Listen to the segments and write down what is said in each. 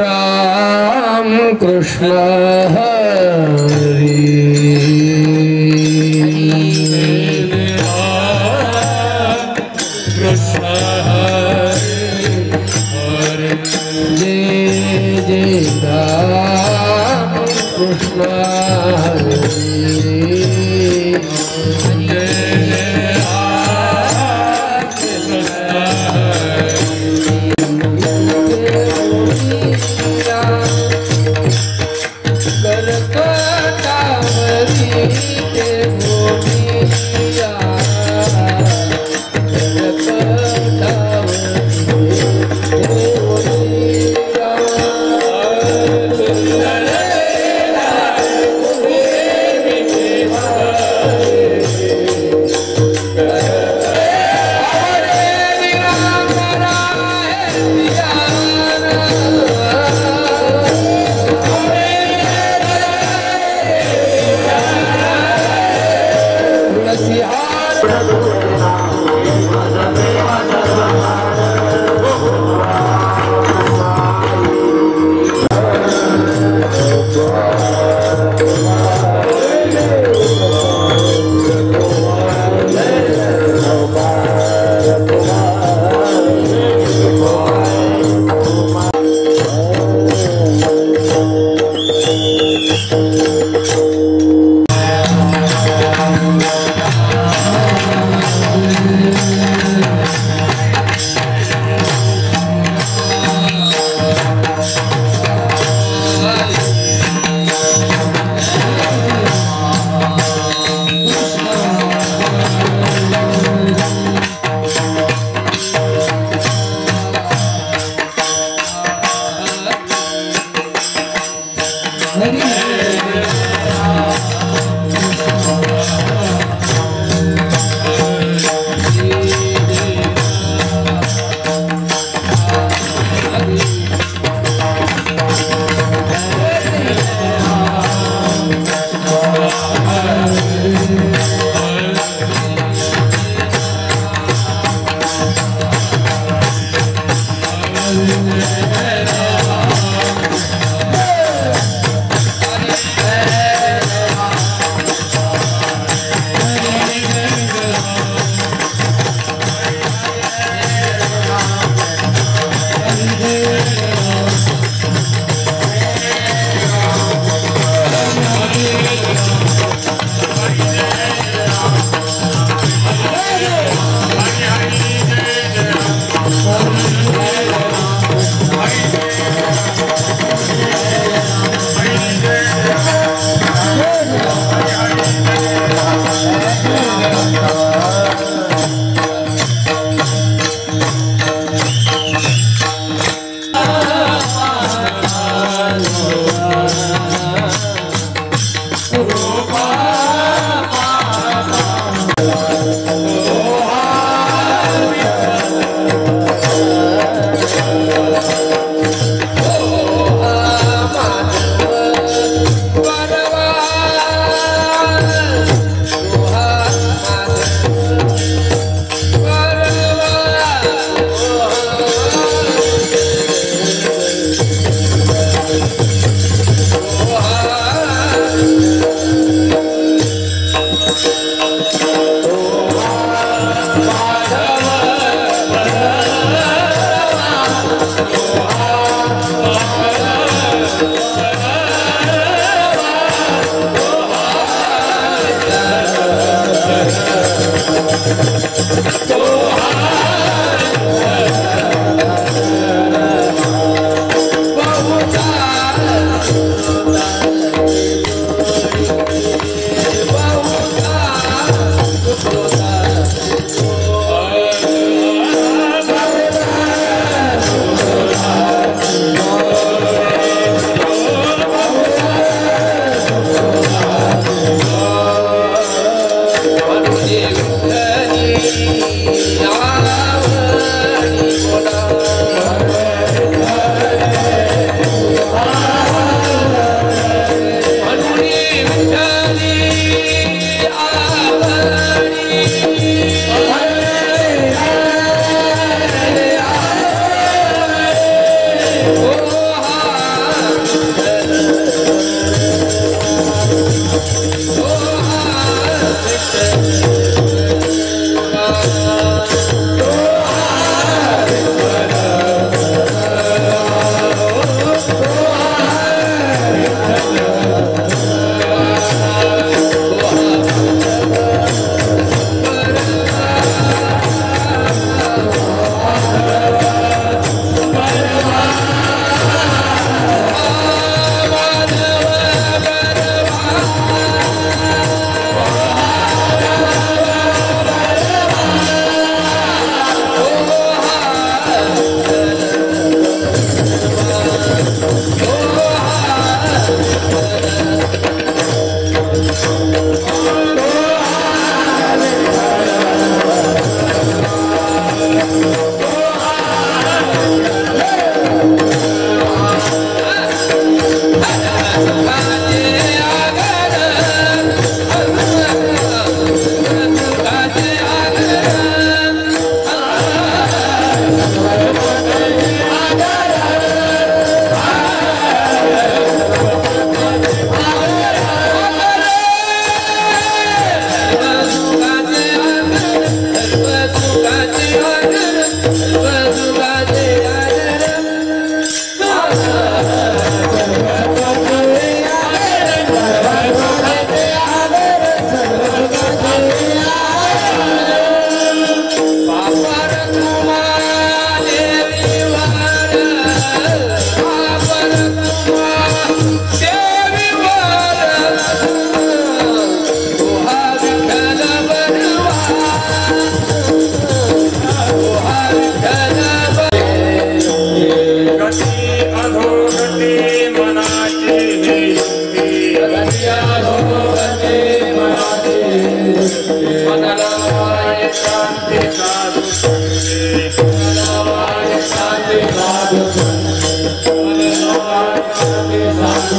राम कृष्ण हरी कृष्ण हरे जय जय राम कृष्ण हरे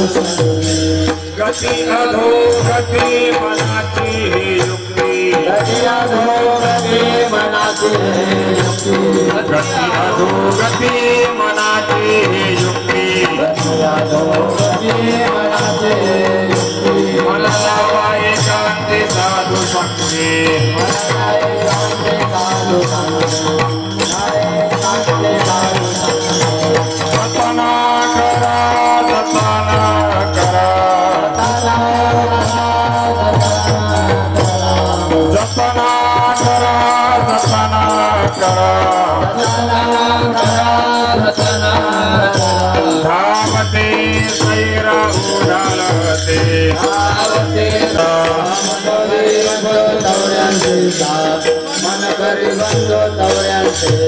गती अधो गती मनाची ही युक्ती गती अधो गती मनाची ही युक्ती मला लावा एकांती साधू भक्ती जतना करा जतना करा जतना करा जतना करा धावते सैरा उडालते मन करी बंदो तवयांचे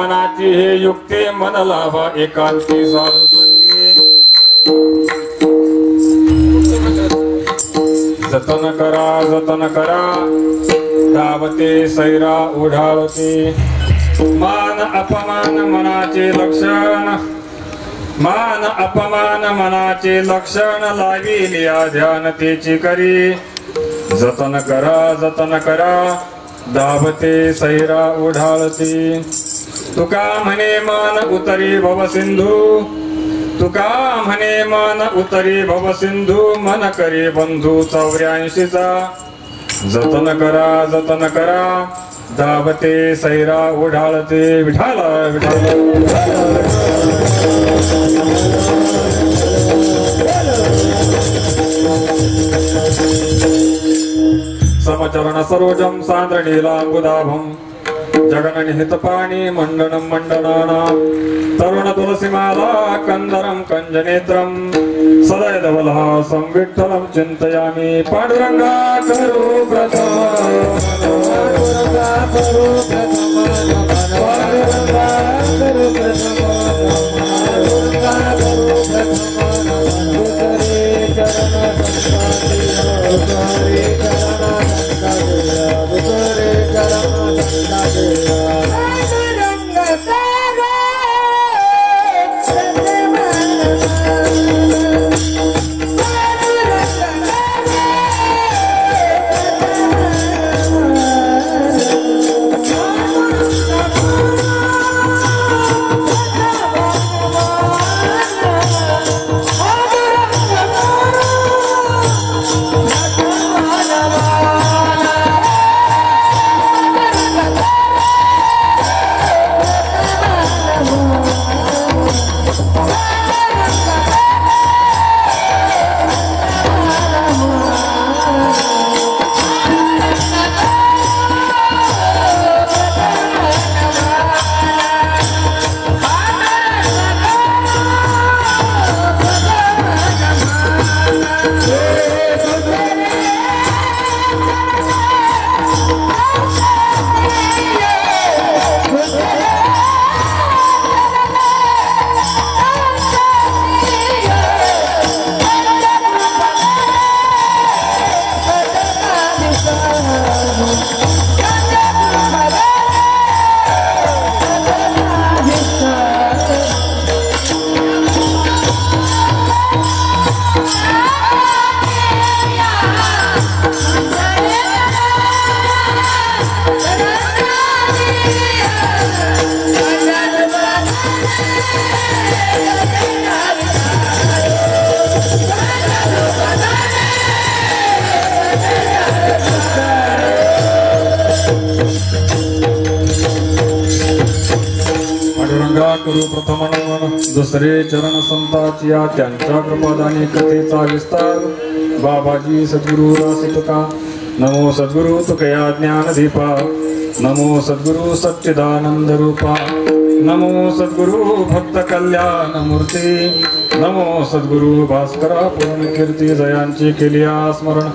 मनाची हे युक्ती मन लाभा एकांती साधू संगी जतन करा धावते सैरा ओढावते मान अपमान मनाचे लक्षण लाविलिया ध्यान तेची करी जतन करा धावते सैरा ओढाळती तुका म्हणे मन उतरी भव सिंधू मन करी बंधू 84चा जतन करा धावते सैरा ओढाळते विठाला समचरण सरोजम सांद्रणीलांबुदाभम जगननिहित पाणी मंडनम मंडनानां तरुण तुलसीमाला कंदरम कंजनेत्रम सदैवलः संविठ्ठलं चिन्तयामि पांडुरंगा करू प्रथम करू प्रथम नमन दुसरे चरण संताचिया त्यांच्या कृपादानी कथेचा विस्तार बाबाजी सद्गुरु रासितुका नमो सद्गुरु तुकया ज्ञान दीपा नमो सद्गुरु सच्चिदानंद रूपा नमो सद्गुरु भक्त कल्याण मूर्ती नमो सद्गुरु भास्करा पूर्ण कीर्ती जयांची केली स्मरण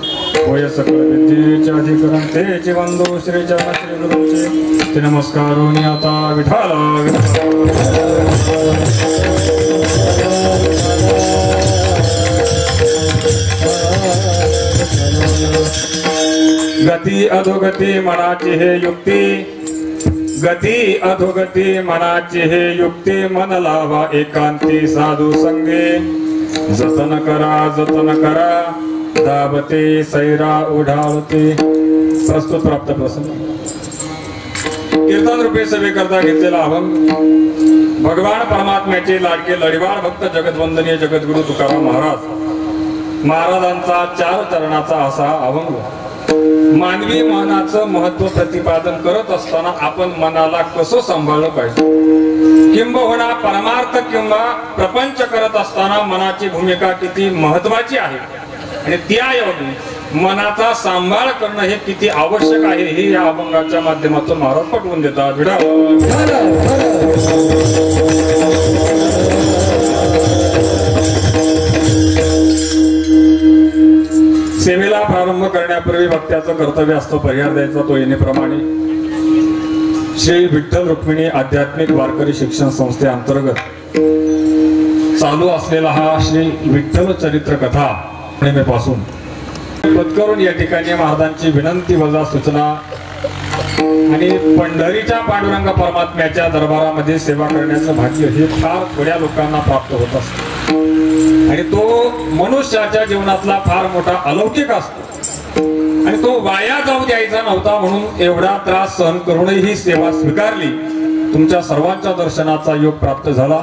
होय सकळ विद्येचे अधिकरण तेचे वंदो श्री चरण श्री गुरूंचे ते नमस्कारोनी आता विठाला गती अधोगती मनाची हे युक्ती गती अधोगती मनाची हे युक्ती मन लावा एकांती साधू संगे जतन करा दाबते सैरा ओढाळते प्रस्तुत प्राप्त प्रसंग कीर्तन रूपे सभे करता घेतलेला अभंग भगवान परमात्म्याचे लाडके लढीवाळ भक्त जगतवंदनीय जगद्गुरु तुकाराम महाराजांचा 4 चरणाचा असा अभंग मानवी मनाचं महत्व प्रतिपादन करत असताना आपण मनाला कसं सांभाळलं पाहिजे किंबहुना परमार्थ किंवा प्रपंच करत असताना मनाची भूमिका किती महत्वाची आहे आणि त्याऐवजी मनाचा सांभाळ करणं हे किती आवश्यक आहे हे या अभंगाच्या माध्यमातून महाराज पटवून देतात सेवेला प्रारंभ करण्यापूर्वी भक्त्याचं कर्तव्य असतं परिहार द्यायचा तो येण्याप्रमाणे श्री विठ्ठल रुक्मिणी आध्यात्मिक वारकरी शिक्षण संस्थेअंतर्गत चालू असलेला हा श्री विठ्ठल चरित्र कथा नेहमीपासून पत्करून या ठिकाणी महाराजांची विनंती वजा सूचना आणि पंढरीच्या पांडुरंग परमात्म्याच्या दरबारामध्ये सेवा करण्याचं भाग्य हे फार थोड्या लोकांना प्राप्त होत असतं आणि तो मनुष्याच्या जीवनातला फार मोठा अलौकिक असतो आणि तो वाया जाऊ द्यायचा नव्हता म्हणून एवढा त्रास सहन करूनही ही सेवा स्वीकारली. तुमच्या सर्वांच्या दर्शनाचा योग प्राप्त झाला.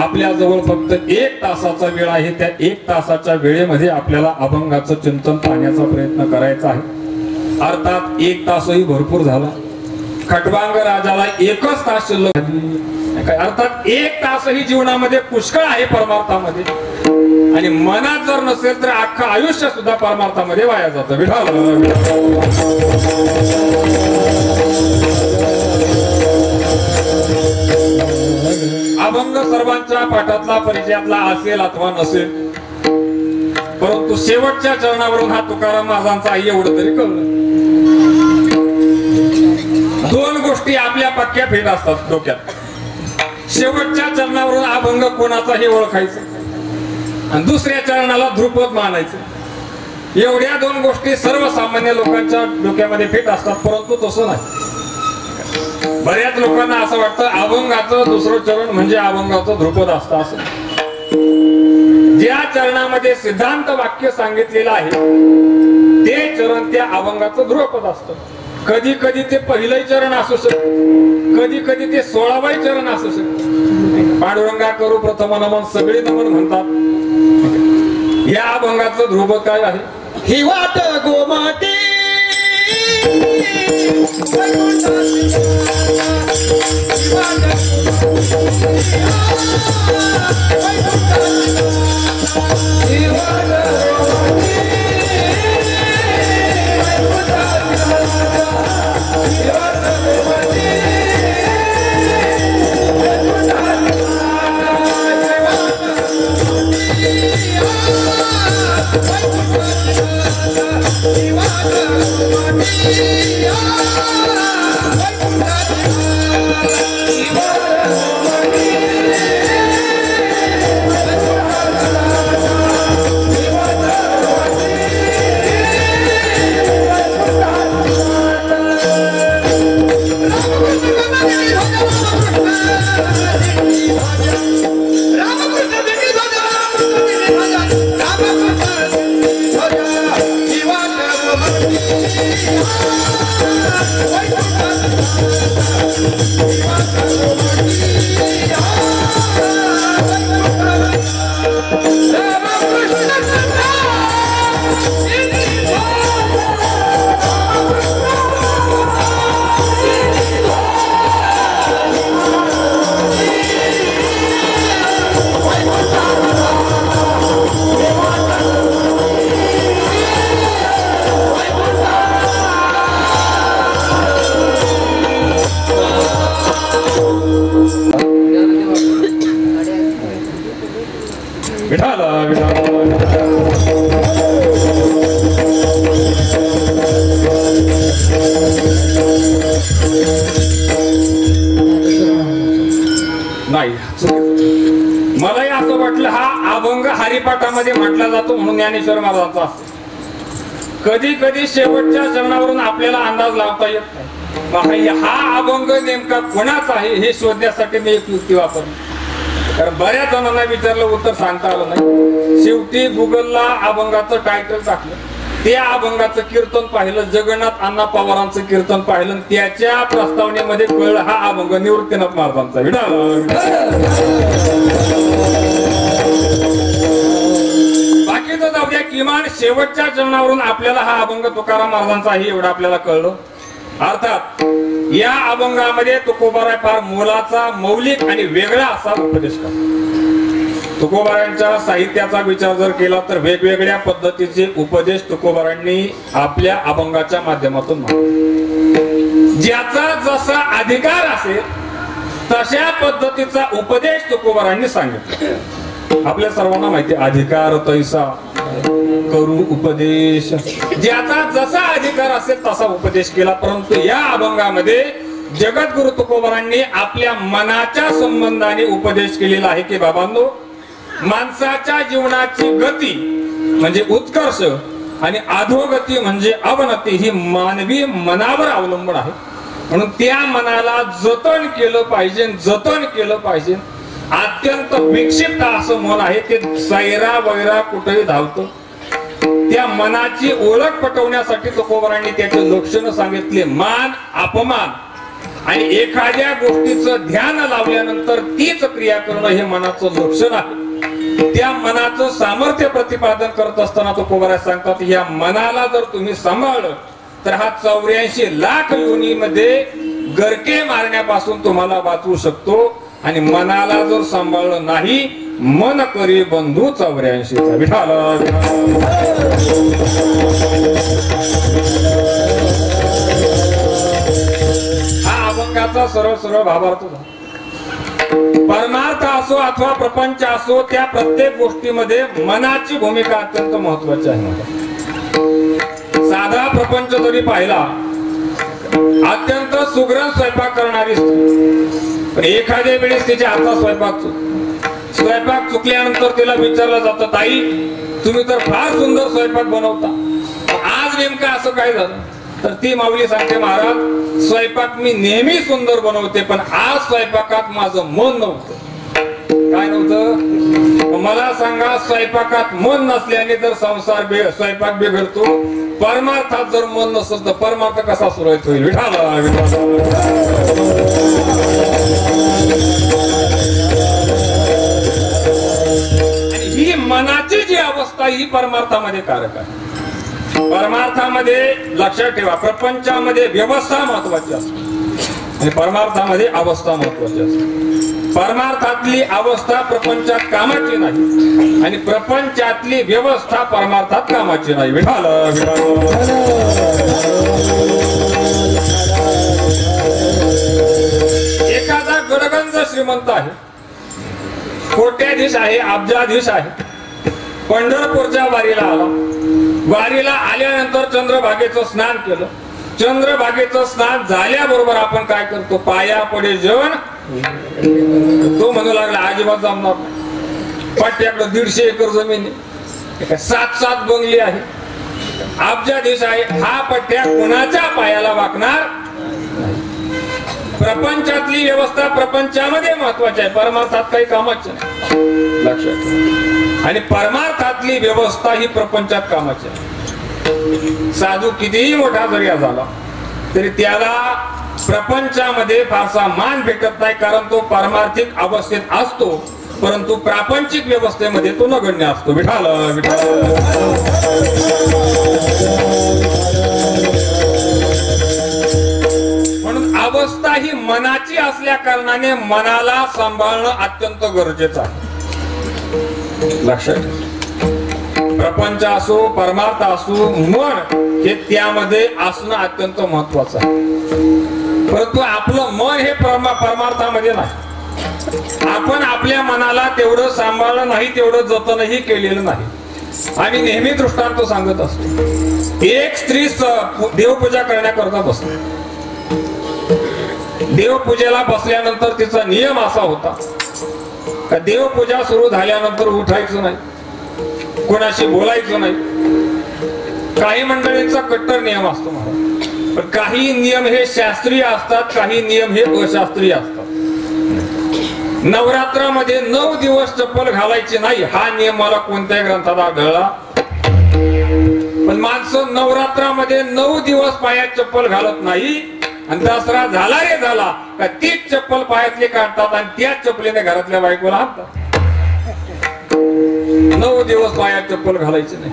आपल्या जवळ फक्त 1 तासाचा वेळ आहे. त्या 1 तासाच्या वेळेमध्ये आपल्याला अभंगाचं चिंतन पाहण्याचा प्रयत्न करायचा आहे. अर्थात 1 तासही भरपूर झाला. खटवांग राजाला 1च तास शिल्लक काय अर्थात 1 तासही जीवनामध्ये पुष्कळ आहे परमार्थामध्ये आणि मनात जर नसेल तर अख्खं आयुष्य सुद्धा परमार्थामध्ये वाया जातं. अभंग सर्वांच्या पाठातला परिचयातला असेल अथवा नसेल परंतु शेवटच्या चरणावरून हा तुकाराम महाराजांचा एवढं तरी कळलं. 2 गोष्टी आपल्या पक्क्या फेट असतात डोक्यात. शेवटच्या चरणावरून अभंग कोणाचा हे ओळखायचं आणि दुसऱ्या चरणाला ध्रुपद मानायचं. एवढ्या 2 गोष्टी सर्वसामान्य लोकांच्या डोक्यामध्ये फिट असतात परंतु तसं नाही. बऱ्याच लोकांना असं वाटतं अभंगाचं दुसरं चरण म्हणजे अभंगाचं ध्रुपद असतं. असं ज्या चरणामध्ये सिद्धांत वाक्य सांगितलेलं आहे ते चरण त्या अभंगाचं ध्रुपद असतं. कधी कधी ते पहिलंही चरण असू शकतं, कधी कधी ते 16वं चरण असू शकतं. पांडुरंगा करू प्रथम नमन सगळे नमन म्हणतात. या अभंगाचं ध्रुपद काय आहे? ही वाट गोमाटी नाही. मलाही असं वाटलं हा अभंग हरिपाठामध्ये म्हटला जातो म्हणून ज्ञानेश्वर महाराजांचा असतो. कधी कधी शेवटच्या चरणावरून आपल्याला अंदाज लावता येत नाही. हा अभंग नेमका कोणाचा आहे हे शोधण्यासाठी मी एक युक्ती वापरली. कारण बऱ्याच जणांना विचारलं उत्तर सांगता आलं नाही. शेवटी गुगलला अभंगाचं टायटल टाकलं. त्या अभंगाचं कीर्तन पाहिलं, जगन्नाथ अण्णा पवारांचं कीर्तन पाहिलं, त्याच्या प्रस्तावनेमध्ये कळलं हा अभंग निवृत्तीनाथ महाराजांचा. बाकीचं जाऊ द्या, किमान शेवटच्या चरणावरून आपल्याला हा अभंग तुकाराम महाराजांचा आहे एवढं आपल्याला कळलं. अर्थात या अभंगामध्ये तुकोबाराय फार मोलाचा, मौलिक आणि वेगळा असा उपदेश करतो. तुकोबारायांच्या साहित्याचा विचार जर केला तर वेगवेगळ्या पद्धतीचे उपदेश तुकोबारांनी आपल्या अभंगाच्या माध्यमातून मांडले. ज्याचा जसा अधिकार असेल तशा पद्धतीचा उपदेश तुकोबारांनी सांगितला. आपल्या सर्वांना माहिती अधिकार तैसा करू उपदेश. ज्याचा जसा अधिकार असेल तसा उपदेश केला. परंतु या अभंगामध्ये जगद्गुरु तुकोबारांनी आपल्या मनाच्या संबंधाने उपदेश केलेला आहे की बाबांनो, माणसाच्या जीवनाची गती म्हणजे उत्कर्ष आणि अधोगती म्हणजे अवनती ही मानवी मनावर अवलंबून आहे. म्हणून त्या मनाला जतन केलं पाहिजे, जतन केलं पाहिजे. अत्यंत विक्षिप्त असं मन आहे, ते सैरा वैरा कुठेही धावतं. त्या मनाची ओळख पटवण्यासाठी तुकोबारांनी त्याचे लक्षण सांगितले. मान, अपमान आणि एखाद्या गोष्टीचं ध्यान लावल्यानंतर तीच क्रिया करणं हे मनाचं लक्षण आहे. त्या मनाचं सामर्थ्य प्रतिपादन करत असताना तुकोबाराय सांगतात, या मनाला जर तुम्ही सांभाळलं तर हा 84 लाख योनीमध्ये गरके मारण्यापासून तुम्हाला वाचवू शकतो. आणि मनाला जर सांभाळलं नाही, मन करी बंधू 84चा. विठाल हा अभंगाचा सरळ सरळ भावार्थ झाला. परमार्थ असो अथवा प्रपंच असो, त्या प्रत्येक गोष्टीमध्ये मनाची भूमिका अत्यंत महत्वाची आहे. साधा प्रपंच जरी पाहिला, अत्यंत सुगरण स्वयंपाक करणारी स्त्री, पण एखाद्या वेळेस तिच्या हातात स्वयंपाक चुकल्यानंतर तिला विचारलं जातं, ताई तुम्ही तर फार सुंदर स्वयंपाक बनवता, आज नेमकं असं काय झालं? तर ती माऊली सांगते, महाराज स्वयंपाक मी नेहमी सुंदर बनवते, पण आज स्वयंपाकात माझं मन नव्हतं. काय नव्हतं? मला सांगा, स्वयंपाकात मन नसल्याने जर संसार स्वयंपाक बिघडतो, परमार्थात जर मन नसेल तर परमार्थ कसा सुरळीत होईल? विठाला आणि ही मनाची जी अवस्था ही परमार्थामध्ये कारक आहे. परमार्थामध्ये लक्षात ठेवा, प्रपंचामध्ये व्यवस्था महत्वाची असते आणि परमार्थामध्ये अवस्था महत्वाची असते. परमार्थातली अवस्था प्रपंचात कामाची नाही आणि प्रपंचातली व्यवस्था परमार्थात कामाची नाही. विठाल एखादा गडगंज श्रीमंत आहे, कोट्याधीश आहे, अब्जाधीश आहे, पंढरपूरच्या वारीला आला. वारीला आल्यानंतर चंद्रभागेचं स्नान केलं. चंद्रभागेचं स्नान झाल्याबरोबर आपण काय करतो? पाया पडे जेवण. तो म्हणू लागला, अजिबात जमणार नाही. पाट्याकडे 150 एकर जमीन आहे, 7 बंगली आहे, अब्जाधीश आहे, हा पट्ट्या कोणाच्या पायाला वाकणार नाही. प्रपंचातली व्यवस्था प्रपंचामध्ये महत्वाची आहे, परमार्थात काही कामाची नाही. लक्षात ठेवा. आणि परमार्थातली व्यवस्था ही प्रपंचात कामाची आहे. साधू कितीही मोठा जरी झाला तरी त्याला प्रपंचामध्ये फारसा मान भेटत नाही, कारण तो पारमार्थिक अवस्थेत असतो, परंतु प्रापंचिक व्यवस्थेमध्ये तो नगण्य असतो. विठाल विठाल म्हणून अवस्था ही मनाची असल्या कारणाने मनाला सांभाळणं अत्यंत गरजेचं आहे. लक्षात, प्रपंच असो परमार्थ असो, मन हे त्यामध्ये असणं अत्यंत महत्वाचं आहे. परंतु आपलं मन हे परमार्थामध्ये नाही. आपण आपल्या मनाला तेवढं सांभाळलं नाही, तेवढं जतनही केलेलं नाही. आम्ही नेहमी दृष्टांत सांगत असतो. एक स्त्री देवपूजा करण्याकरता बसली. देवपूजेला बसल्यानंतर तिचा नियम असा होता का देवपूजा सुरू झाल्यानंतर उठायचं नाही, कोणाशी बोलायचं नाही. काही मंडळींचा कट्टर नियम असतो महाराज, पण काही नियम हे शास्त्रीय असतात, काही नियम हे अशास्त्रीय असतात. नवरात्रामध्ये 9 दिवस चप्पल घालायची नाही हा नियम मला कोणत्याही ग्रंथात आढळला, पण माणसं नवरात्रामध्ये 9 दिवस पायात चप्पल घालत नाही आणि दसरा झाला रे झाला का तीच चप्पल पायातली काढतात आणि त्याच चप्पलीने घरातल्या बायकोला हाणतात. 9 दिवस पायात चप्पल घालायचे नाही,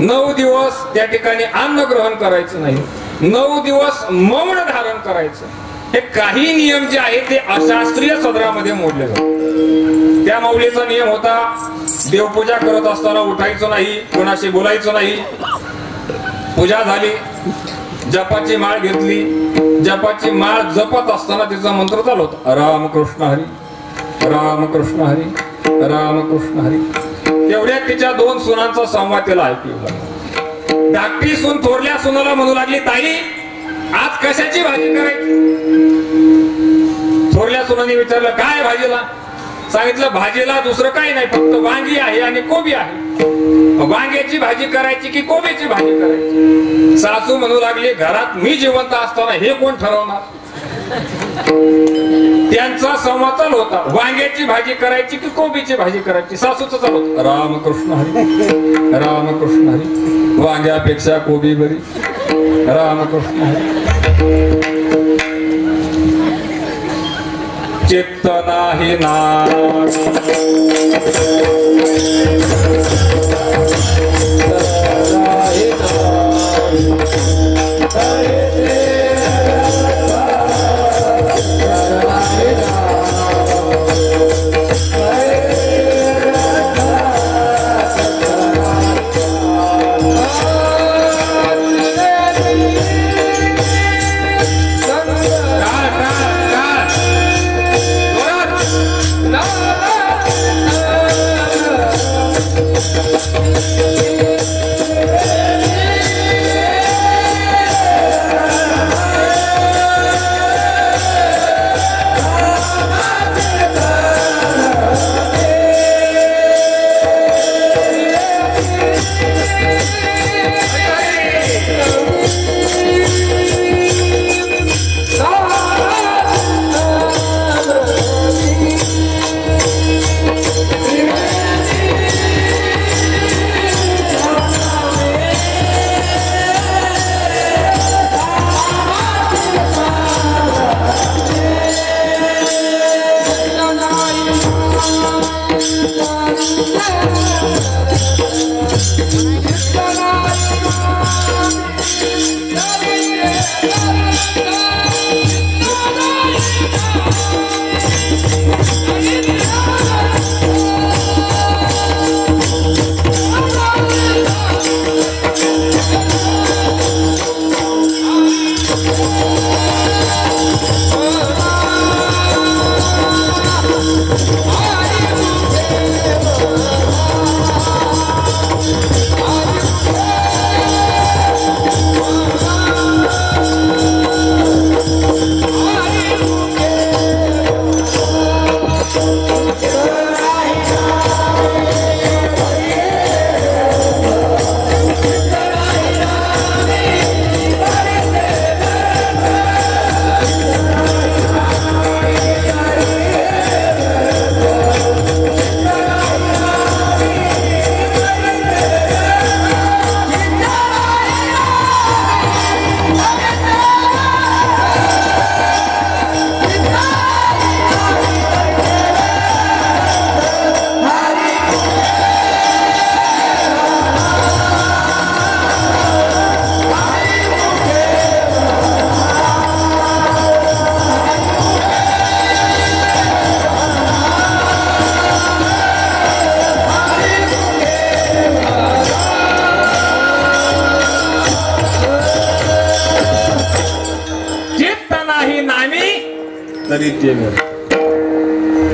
9 दिवस त्या ठिकाणी अन्न ग्रहण करायचं नाही, 9 दिवस मौन धारण करायचं. हे काही नियम जे आहेत ते अशास्त्रीय सदरामध्ये मोडले जातात. त्या माऊलीचा नियम होता, देवपूजा करत असताना उठायचं नाही, कोणाशी बोलायचं नाही. पूजा झाली, जपाची माळ घेतली, जपाची माळ जपत असताना तिचा मंत्र चालू होता, रामकृष्ण हरी रामकृष्ण हरी रामकृष्ण हरी. तेवढ्या तिच्या 2 सुनांचा संवाद तिला ऐकू लागला. धाकटी सून थोरल्या सुनाला म्हणू लागली, ताई आज कशाची भाजी करायची? थोरल्या सुनाने विचारलं काय भाजीला? सांगितलं भाजीला दुसरं काही नाही, फक्त वांगी आहे आणि कोबी आहे. वांग्याची भाजी करायची की कोबीची भाजी करायची? सासू म्हणू लागली घरात मी जिवंत असताना हे कोण ठरवणार? त्यांचा संवाद चालू होता, वांग्याची भाजी करायची की कोबीची भाजी करायची? सासूचं चालू होतं, रामकृष्ण हरी रामकृष्ण हरी, वांग्यापेक्षा कोबी बरी, रामकृष्ण हरी. चित्त नाही नाम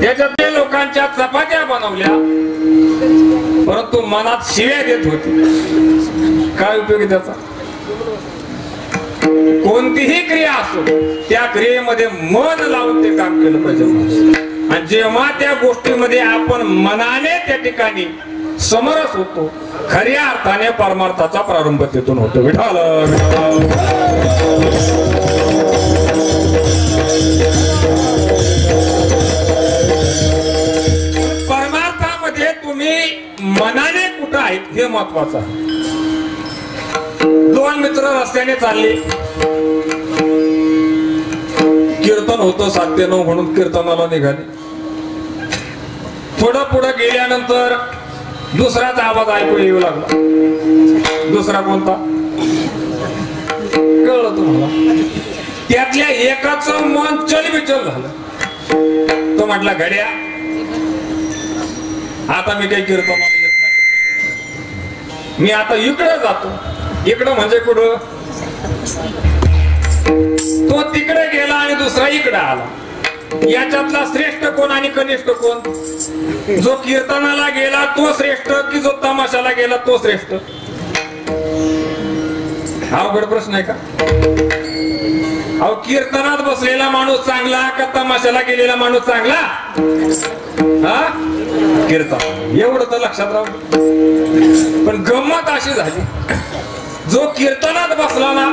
त्याच्यात ते लोकांच्या चपात्या बनवल्या, परंतु मनात शिव्या देत होती. काय उपयोग त्याचा? कोणतीही क्रिया असो त्या क्रियेमध्ये मन लावून ते काम केलं पाहिजे. आणि जेव्हा त्या गोष्टीमध्ये आपण मनाने त्या ठिकाणी समरस होतो, खऱ्या अर्थाने परमार्थाचा प्रारंभ तिथून होतो. विठाल परमार्थामध्ये तुम्ही मनाने कुठं आहेत हे महत्वाचं आहे. दोन मित्र रस्त्याने चालले, कीर्तन होतं 7 ते 9 म्हणून कीर्तनाला निघाले. थोडं पुढे गेल्यानंतर दुसराच आवाज ऐकू येऊ लागला. दुसरा कोणता कळलं तुम्हाला? त्यातल्या एकाचं मन चलबिचल झालं. तो म्हटला घड्या आता मी काही कीर्तनाला येत नाही, मी आता इकडे जातो. इकडं म्हणजे कुठं? तो तिकडे गेला आणि दुसरा इकडे आला. याच्यातला श्रेष्ठ कोण आणि कनिष्ठ कोण? जो कीर्तनाला गेला तो श्रेष्ठ की जो तमाशाला गेला तो श्रेष्ठ? अवघड प्रश्न आहे का? अहो कीर्तनात बसलेला माणूस चांगला का तमाशाला गेलेला माणूस चांगला? हा कीर्तन एवढं तर लक्षात राहू. पण गंमत अशी झाली, जो कीर्तनात बसला ना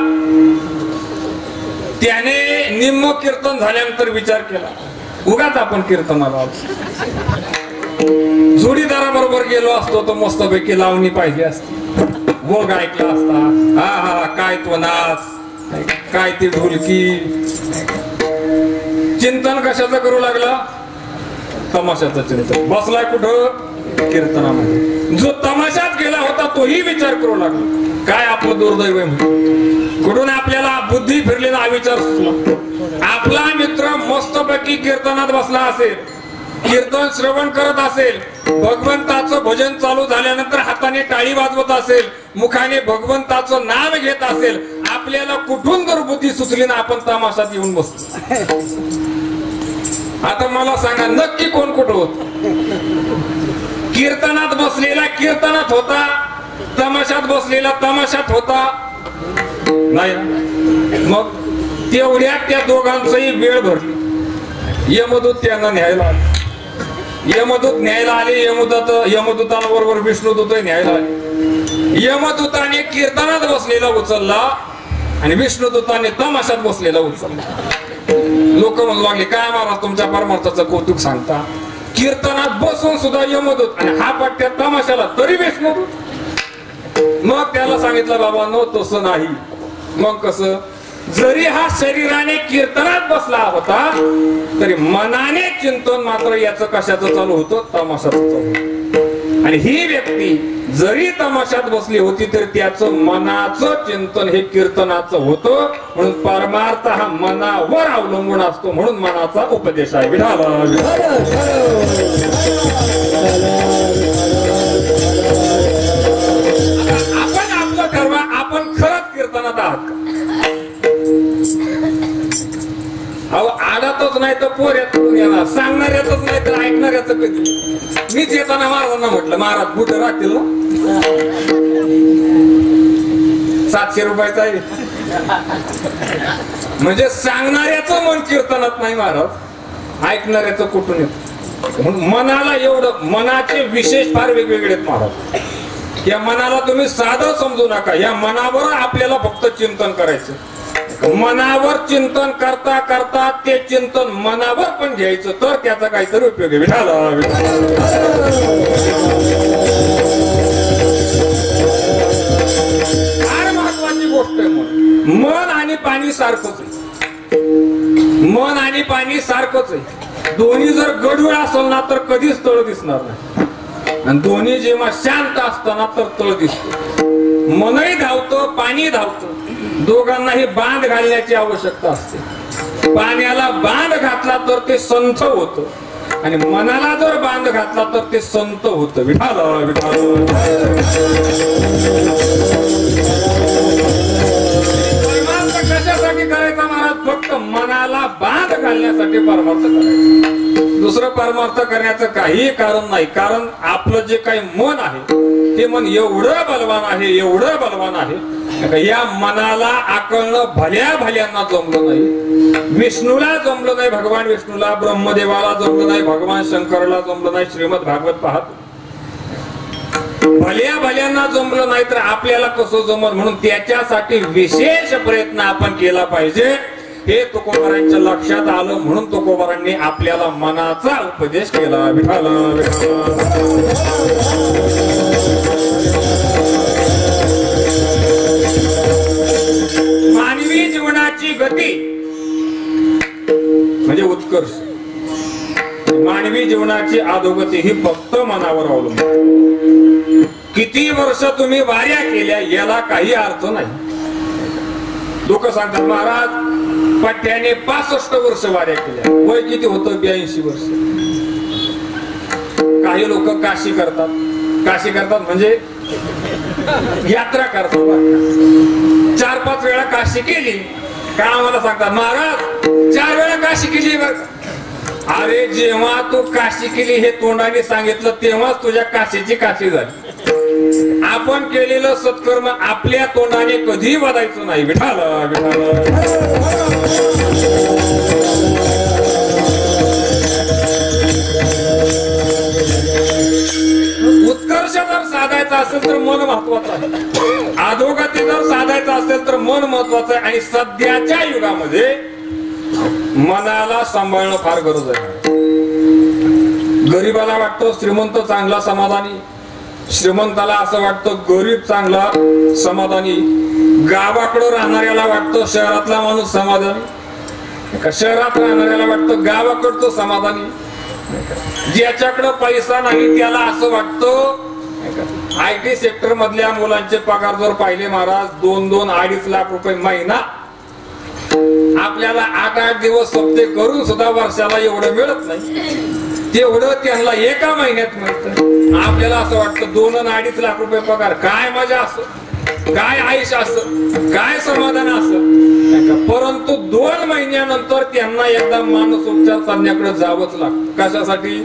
त्याने निम्म कीर्तन झाल्यानंतर विचार केला उगाच आपण कीर्तनाला जोडीदाराबरोबर गेलो असतो तर मस्तपैकी लावणी पाहिजे असती, वग ऐकला असता. हा हा काय तो नाच, काय ती ढोलकी. चिंतन कशाचं करू लागला? तमाशाचं चिंतन. बसलाय कुठं? कीर्तनामध्ये. जो तमाशात गेला होता तोही विचार करू लागला काय आपलं दुर्दैव आहे. कुठून आपल्याला बुद्धी फिरली ना विचार सुचला. आपला मित्र मस्तपैकी कीर्तनात बसला असेल, कीर्तन श्रवण करत असेल, भगवंताचं भजन चालू झाल्यानंतर हाताने टाळी वाजवत असेल, मुखाने भगवंताचं नाव घेत असेल, आपल्याला कुठून जर बुद्धी सुचली ना आपण तमाशात येऊन बसतो. आता मला सांगा नक्की कोण कुठं होत? कीर्तनात बसलेला कीर्तनात होता, तमाशात बसलेला तमाशात होता नाही. मग तेवढ्यात त्या दोघांचंही वेळ भरली. यमदूत त्यांना न्यायला आले. यमदूत न्यायला आले. यमदूतांबरोबर विष्णुदूत न्यायला आले. यमदूताने कीर्तनात बसलेला उचलला आणि विष्णुदूताने तमाशात बसलेला उचलला. लोक म्हणू लागले काय महाराज तुमच्या परमार्थाचं कौतुक सांगता, कीर्तनात बसून सुद्धा यमदूत आणि हा पट्ट्या तमाशाला तरी विष्णुदूत. मग त्याला सांगितलं बाबा नो तसं नाही. मग कसं? जरी हा शरीराने कीर्तनात बसला होता तरी मनाने चिंतन मात्र याचं कशाचं चालू होतं? तमाशाचं चालू. आणि ही व्यक्ती जरी तमाशात बसली होती तरी त्याचं मनाचं चिंतन हे कीर्तनाचं होतं. म्हणून परमार्थ हा मनावर अवलंबून असतो. म्हणून मनाचा उपदेश आहे. विठाल आपण आपलं ठरवा, आपण खरंच कीर्तनात आहात का? अहो आडातच नाही तर पोऱ्यात येणार, सांगणाऱ्याच नाही तर ऐकणाऱ्याच कधी. मीच येताना महाराजांना म्हटलं महाराज बुट राहतील ना, 700 रुपयाचा आहे. म्हणजे सांगणाऱ्याचं मन कीर्तनात नाही महाराज, ऐकणाऱ्याचं कुठून येत. मनाला एवढं, मनाचे विशेष फार वेगवेगळे आहेत महाराज. या मनाला तुम्ही साधं समजू नका. या मनावर आपल्याला फक्त चिंतन करायचं. मनावर चिंतन करता करता ते चिंतन मनावर पण घ्यायचं तर त्याचा काहीतरी उपयोग आहे. फार महत्वाची गोष्ट आहे. मन आणि पाणी सारखंच आहे. मन आणि पाणी सारखंच आहे. दोन्ही जर गढूळ असेल ना तर कधीच तळ दिसणार नाही. आणि दोन्ही जेव्हा शांत असताना तर तळ दिसतो. मनही धावतं, पाणी धावतं. दोघांनाही बांध घालण्याची आवश्यकता असते. पाण्याला बांध घातला तर ते संथ होतं आणि मनाला जर बांध घातला तर ते संत होतं. विठाल विठाल. परमार्थ कशासाठी करायचा महाराज? फक्त मनाला बांध घालण्यासाठी परमार्थ करायचा. दुसरं परमार्थ करण्याचं काही कारण नाही. कारण आपलं जे काही मन आहे ते मन एवढं बलवान आहे, एवढं बलवान आहे. या मनाला आकळणं भल्या भल्यांना जमलं नाही. विष्णूला जमलं नाही, भगवान विष्णूला. ब्रह्मदेवाला जमलं नाही, भगवान शंकरला जमलं नाही. श्रीमद भागवत पाहत भल्या भल्यांना जमलं नाही तर आपल्याला कसं जमल? म्हणून त्याच्यासाठी विशेष प्रयत्न आपण केला पाहिजे. हे तुकोबारांच्या लक्षात आलं म्हणून तुकोबारांनी आपल्याला मनाचा उपदेश केला. विठाल मानवी जीवनाची गती म्हणजे उत्कर्ष, मानवी जीवनाची अधोगती ही फक्त मनावर अवलंबून. किती वर्ष तुम्ही वाऱ्या केल्या याला काही अर्थ नाही. लोक सांगतात महाराज पट्ट्याने 65 वर्ष वाऱ्या केल्या. वय किती होतं? 82 वर्ष. काही लोक काशी करतात. काशी करतात म्हणजे यात्रा करतात. 4-5 वेळा काशी केली का आम्हाला सांगतात महाराज 4 वेळा काशी केली बरं. अरे जेव्हा तू काशी केली हे तोंडाने सांगितलं तेव्हाच तुझ्या काशीची काशी झाली. आपण केलेलं सत्कर्म आपल्या तोंडाने कधी वादायचं नाही. विठाल विठाल. उत्कर्ष जर साधायचा असेल तर मन महत्वाचं आहे. अधोगती जर साधायचं असेल तर मन महत्वाचं आहे. आणि सध्याच्या युगामध्ये मनाला सांभाळणं फार गरज आहे. गरीबाला वाटतं श्रीमंत चांगला समाधानी, श्रीमंताला असं वाटतं गरीब चांगला समाधानी, गावाकडं राहणाऱ्याला वाटतं शहरातला माणूस समाधानी, शहरात राहणाऱ्याला वाटतं गावाकडचं समाधानी, ज्याच्याकडे पैसा नाही त्याला असं वाटतं IT सेक्टर मधल्या मुलांचे पगार जर पाहिले महाराज 2-2-2.5 लाख रुपये महिना, आपल्याला 8-8 दिवस हप्ते करून सुद्धा वर्षाला एवढं मिळत नाही. तेवढं त्यांना एका महिन्यात मिळतं. आपल्याला असं वाटतं 2-2.5 लाख रुपये पगार, काय मजा असं, काय आयुष्य असं, काय समाधान असं. परंतु 2 महिन्यानंतर त्यांना एकदा मानसोपचार तज्ञाकडे जावंच लागतं. कशासाठी?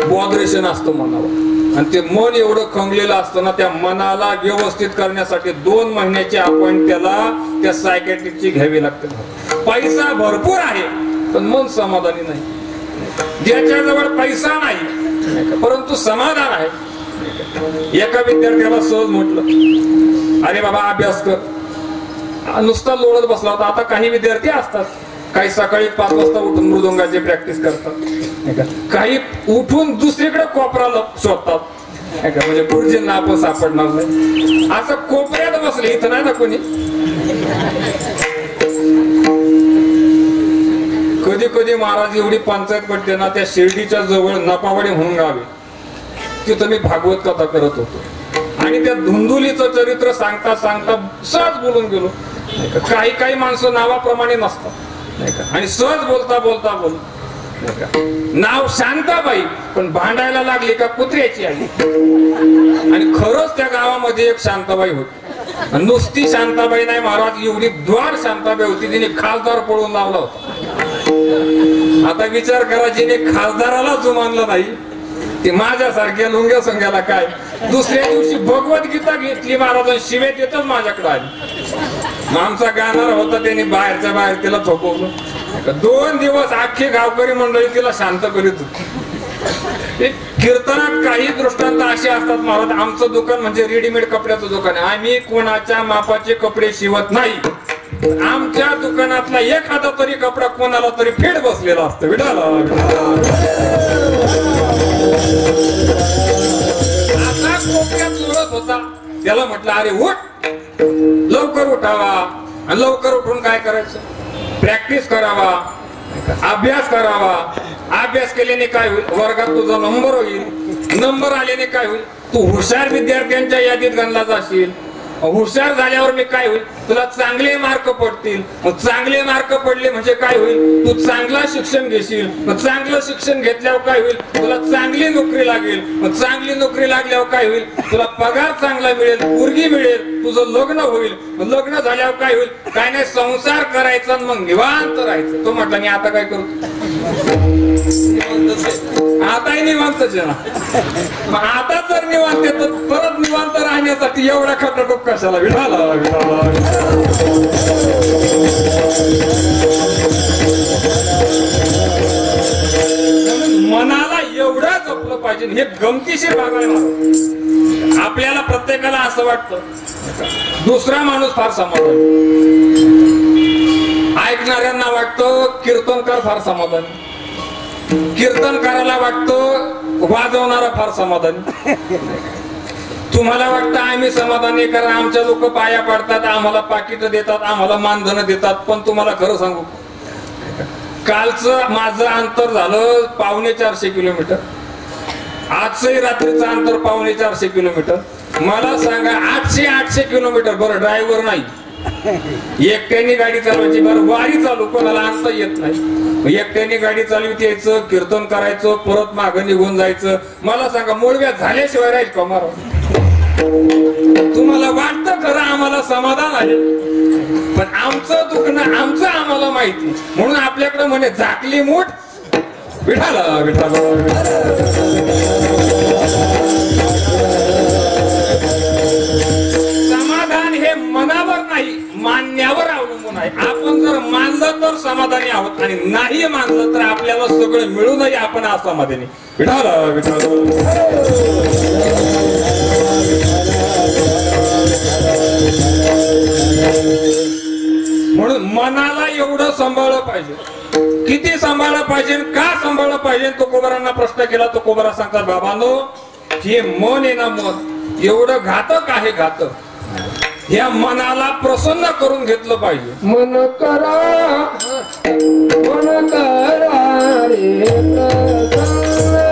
बॉदरेशन असतं मनावर. आणि ते मन एवढं खंगलेलं असतं ना, त्या मनाला व्यवस्थित करण्यासाठी 2 महिन्याची अपॉइंट त्या सायकॅट्रिस्टची घ्यावी लागते. पैसा भरपूर आहे पण मन समाधानी नाही. ज्याच्याजवळ पैसा नाही परंतु समाधान आहे. एका विद्यार्थ्याला सहज म्हटलं, अरे बाबा अभ्यास कर. नुसता लोळत बसला होता. आता काही विद्यार्थी असतात, काही सकाळी 5 वाजता उठून मृदुंगाची प्रॅक्टिस करतात, काही उठून दुसरीकडे कोपराला शोधतात, म्हणजे गुरुजींना आपण सापडणार नाही. असं कोपऱ्यात बसले, इथं नाही ना कोणी. कधी कधी महाराज एवढी पंचायत पडते ना, त्या शिर्डीच्या जवळ नपावडी म्हणून गाव आहे, तिथं मी भागवत कथा करत होतो. आणि त्या धुंदुलीचं चरित्र सांगता सांगता सहज बोलून गेलो. काही काही माणसं नावाप्रमाणे नसतात नाही का, आणि सहज बोलता बोलता नाव शांताबाई पण भांडायला लागली का कुत्र्याची आली. आणि खरंच त्या गावामध्ये एक शांताबाई होती. नुसती शांताबाई नाही महाराज, एवढी द्वार शांताबाई होती, तिने खासदार पळून लावला होता. आता विचार करा, जिने खासदाराला जुमानलं नाही ते माझ्यासारख्या लुंग्या संघाला काय. दुसऱ्या दिवशी भगवद्गीता घेतली महाराज, शिवे देतच माझ्याकडे आली. आमचा गाणारा होता, त्यांनी बाहेरच्या बाहेर तिला थोपवलं. 2 दिवस अख्खी गावकरी मंडळी तिला शांत करीत होती. कीर्तनात काही दृष्टांत असे असतात महाराज, आमचं दुकान म्हणजे रेडीमेड कपड्याचं दुकान आहे. आम्ही कोणाच्या मापाचे कपडे शिवत नाही. आमच्या दुकानातला एखादा तरी कपडा कोणाला तरी फेड बसलेला असतो. विडाला आता कोपऱ्यात लोळत होता, त्याला म्हटलं अरे उठ, लवकर उठावा. आणि लवकर उठून काय करायचं? प्रॅक्टिस करावा, अभ्यास करावा. अभ्यास केल्याने काय होईल? वर्गात तुझा नंबर होईल. नंबर आल्याने काय होईल? तू हुशार विद्यार्थ्यांच्या यादीत गणला जाशील. हुशार झाल्यावर मी काय होईल? तुला चांगले मार्क पडतील. मग चांगले मार्क पडले म्हणजे काय होईल? तू चांगला शिक्षण घेशील. मग चांगलं शिक्षण घेतल्यावर काय होईल? तुला चांगली नोकरी लागेल. मग चांगली नोकरी लागल्यावर काय होईल? तुला पगार चांगला मिळेल, मुलगी मिळेल, तुझं लग्न होईल. मग लग्न झाल्यावर काय होईल? काय नाही, संसार करायचा मग निवांत राहायचं. तो म्हटला मी आता काय करू? आताही निवांतच आहे ना. मग आता जर निवांत तर परत निवांत राहण्यासाठी एवढा खटपट कशाला? विठाला मनाला एवढं जपलं पाहिजे. हे गमतीशीर बघायला आपल्याला प्रत्येकाला असं वाटतं दुसरा माणूस फार समाधान, ऐकणाऱ्यांना वाटतं कीर्तनकार फार समाधान, कीर्तनकाराला वाटतं वाजवणारा फार समाधानी. तुम्हाला वाटतं आम्ही समाधानी कारण आमच्या लोक पाया पाडतात, आम्हाला पाकिट देतात, आम्हाला मानधन देतात. पण तुम्हाला खरं सांगू, कालचं माझं अंतर झालं 450 किलोमीटर. आजचंही रात्रीचं अंतर 450 किलोमीटर. मला सांगा 800 किलोमीटर. बरं ड्रायव्हर नाही, एकट्याने गाडी चालवायची. बरं वारी चालू, कोणाला आणता येत नाही. एकट्याने गाडी चालवीत यायचं, कीर्तन करायचं, परत मागं निघून जायचं. मला सांगा मूळव्या झाल्याशिवाय राहील का महाराज? तुम्हाला वाटतं खरं आम्हाला समाधान आहे, पण आमचं दुखणं आमचं आम्हाला माहिती. म्हणून आपल्याकडे म्हणे झाकली मूठ विठाला विठाला. अवलंबून आहे. आपण जर मानलं तर समाधानी आहोत आणि नाही मानलं तर आपल्याला सगळं मिळूनही आपण असमाधानी. विठाला विठाला म्हणून मनाला एवढं सांभाळलं पाहिजे. किती सांभाळलं पाहिजे, का सांभाळलं पाहिजे, तुकोबारांना प्रश्न केला. तुकोबारा सांगतात, बाबांनो हे मन आहे ना, मन एवढं घातक आहे. घातक या मनाला प्रसन्न करून घेतलं पाहिजे. मन करा रे प्रसन्न.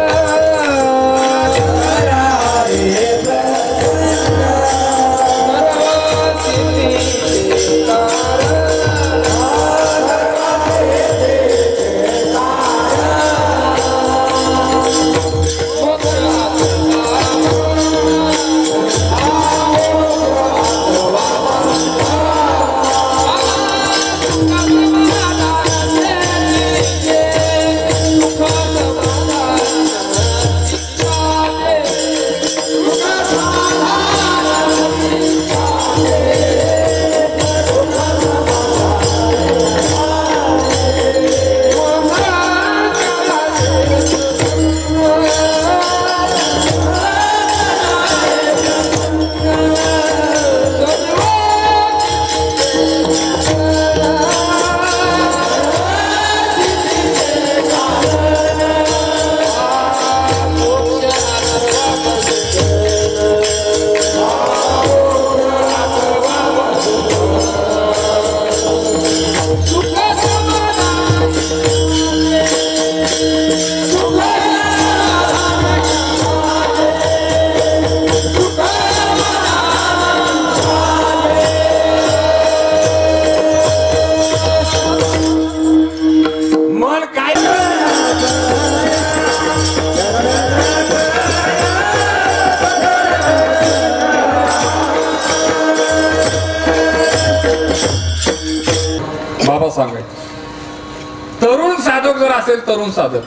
बाबा सांगायचं, तरुण साधक जर असेल, तरुण साधक,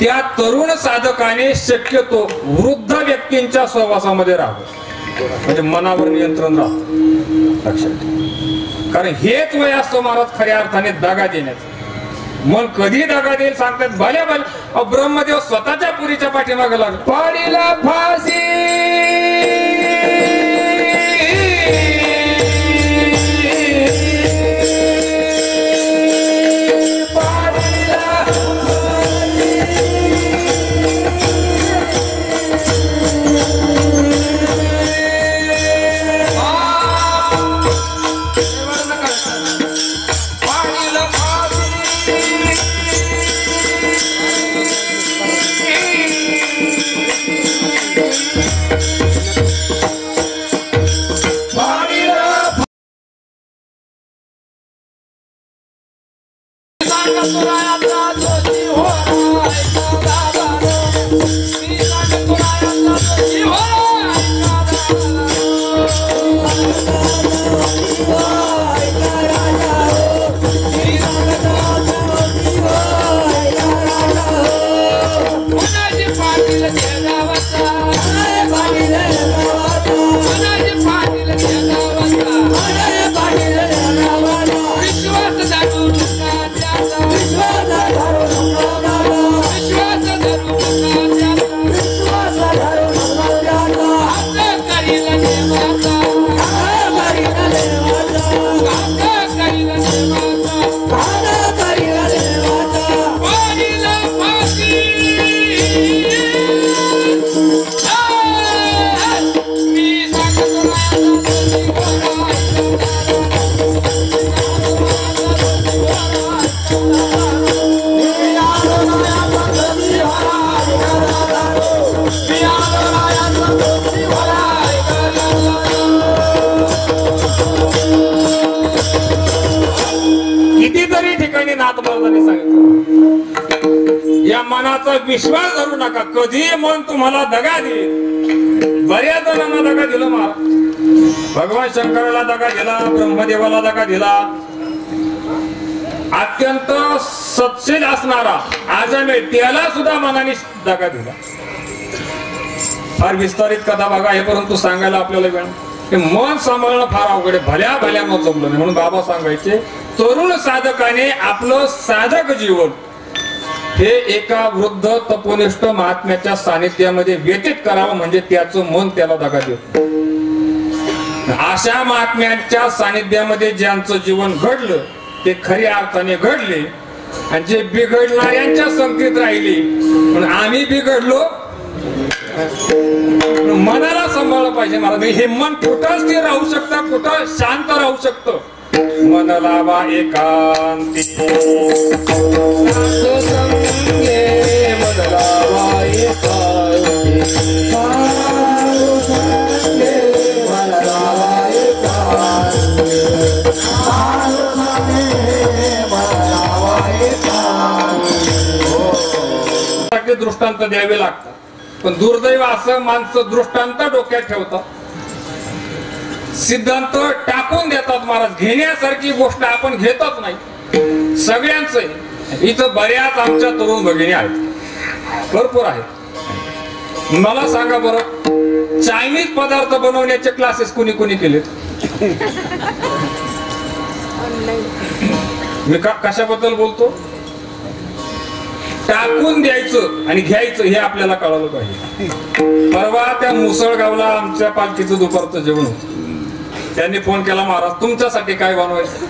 त्या तरुण साधकाने शक्यतो वृद्ध व्यक्तींच्या सहवासामध्ये राहावं. म्हणजे मनावर नियंत्रण राहतं. लक्षात ठेवा, कारण हेच वय असतं महाराज खऱ्या अर्थाने दगा देण्याचं. मन कधी दगा देईल सांगतात. भल्या भल्या ब्रह्मदेव स्वतःच्या पुरीच्या पाठीमागे लागला. पाडीला फाशी मनाचा विश्वास धरू नका. कधी मन तुम्हाला दगा देईल. बऱ्याच जणांना दगा दिला महाराज. भगवान शंकराला दगा दिला, ब्रह्मदेवाला दगा दिला. अत्यंत सत्शील असणारा आजमे त्याला सुद्धा मनाने दगा दिला. फार विस्तारित कथा बघा हे, परंतु सांगायला आपल्याला वेळ. हे मन सांभाळणं फार अवघड आहे. भल्या भल्यानं जमलं नाही. म्हणून बाबा सांगायचे तरुण साधकाने आपलं साधक जीवन हे एका वृद्ध तपोनिष्ठ महात्म्याच्या सानिध्यामध्ये व्यतीत करावं, म्हणजे त्याचं मन त्याला दगा देत. अशा महात्म्यांच्या सानिध्यामध्ये ज्यांचं जीवन घडलं ते खऱ्या अर्थाने घडले, आणि जे बिघडणाऱ्यांच्या संगतीत राहिले. पण आम्ही बिघडलो, मनाला सांभाळलं पाहिजे महाराज. हे मन कुठं स्थिर राहू शकतं, कुठं शांत राहू शकतं. मन लावा एकांती दृष्टांत द्यावे लागतात. पण दुर्दैव असं माणसं दृष्टांत डोक्यात ठेवतात, सिद्धांत टाकून देतात महाराज. घेण्यासारखी गोष्ट आपण घेतच नाही. सगळ्यांचं इथं बऱ्याच आमच्या तरुण भगिनी आहेत, भरपूर आहेत. मला सांगा बरं, चायनीज पदार्थ बनवण्याचे क्लासेस कुणी कुणी केलेत? मी कशाबद्दल बोलतो? टाकून द्यायचं आणि घ्यायचं हे आपल्याला कळालं पाहिजे. परवा त्या मुसळगावला आमच्या पालखीचं दुपारचं जेवण होतं. त्यांनी फोन केला, महाराज तुमच्यासाठी काय बनवायचं?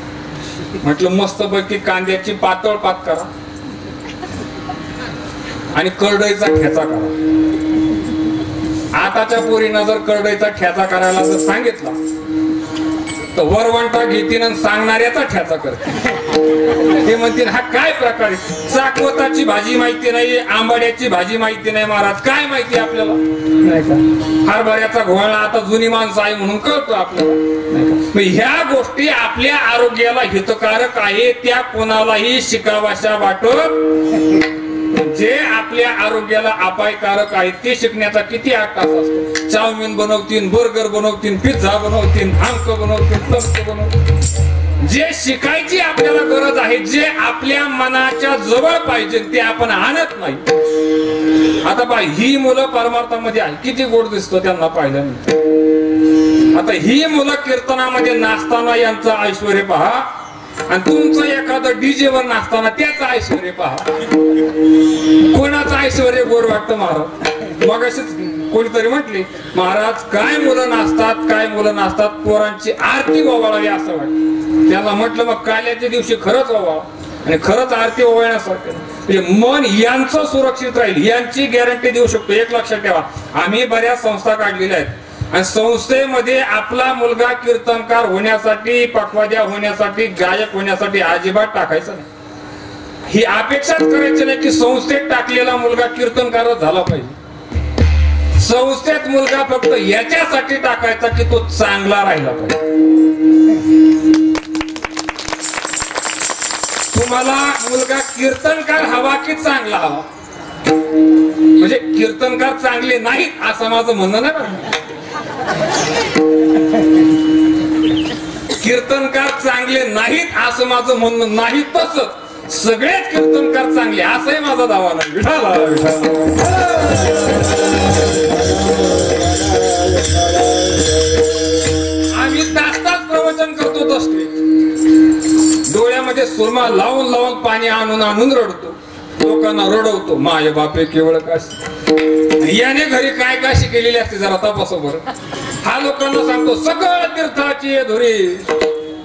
म्हटलं मस्तपैकी कांद्याची पातळ पात करा आणि करडईचा ठेचा करा. आताच्या पोरीनं जर करडईचा ठेचा करायला जर सांगितला तर वरवंटा घेतील आणि सांगणाऱ्याचा ठेचा करते. ते म्हणतील हा काय प्रकार आहे? चाकवताची भाजी माहिती नाही, आंबाड्याची भाजी माहिती नाही. महाराज काय माहिती आपल्याला? नाही का? हरभऱ्याचा घोळा आता जुनी माणसं आहे म्हणून कळतो आपल्याला. ह्या गोष्टी आपल्या आरोग्याला हितकारक आहे त्या कोणालाही शिकावाशा वाटत. जे आपल्या आरोग्याला अपायकारक आहे ते शिकण्याचा किती 8 तास असतो. चाऊमिन बनवतील, बर्गर बनवतील, पिझ्झा बनवतील, आमक बनवतील, तमक बनवतील. जे शिकायची आपल्याला गरज आहे, जे आपल्या मनाच्या जवळ पाहिजे ते आपण आणत नाही. आता पहा, ही मुलं परमार्थामध्ये आहे, किती गोड दिसतो त्यांना पाहिल्यानंतर. आता ही मुलं कीर्तनामध्ये नाचताना यांचं ऐश्वर्य पहा, आणि तुमचं एखादं डीजे वर नाचताना त्याचं ऐश्वर्य पहा. कोणाचं ऐश्वर्य गोड वाटतं महाराज? मग अशीच कोणीतरी म्हटली, महाराज काय मुलं नाचतात, काय मुलं नाचतात, पोरांची आरती ओवाळावी असं वाटतं. त्याला म्हटलं मग काल्याच्या दिवशी खरंच ओवाळा, आणि खरंच आरती ओवाळण्यासारखं. म्हणजे मन यांचं सुरक्षित राहील यांची गॅरंटी देऊ शकतो. एक लक्षात ठेवा, आम्ही बऱ्याच संस्था काढलेल्या आहेत आणि संस्थेमध्ये आपला मुलगा कीर्तनकार होण्यासाठी, पखवाद्या होण्यासाठी, गायक होण्यासाठी अजिबात टाकायचं नाही. ही अपेक्षाच करायची नाही की संस्थेत टाकलेला मुलगा कीर्तनकारच झाला पाहिजे. संस्थेत मुलगा फक्त याच्यासाठी टाकायचा की तो चांगला राहिला पाहिजे. तुम्हाला मुलगा कीर्तनकार हवा की चांगला हवा? म्हणजे कीर्तनकार चांगले नाहीत असं माझं म्हणणं नाही. कीर्तनकार चांगले नाहीत असं माझं म्हणणं नाही. तसंच सगळेच कीर्तनकार चांगले असंही माझा दावा नाही. विठाला आम्ही तास प्रवचन करतो तसले, डोळ्यामध्ये सुरमा लावून लावून पाणी आणून आणून रडतो, लोकांना रडवतो. माय बापे केवळ काशी, याने घरी काय काशी केलेली असते जरा तपासा बरं. हा लोकांना सांगतो सगळं तीर्थाची धुरी,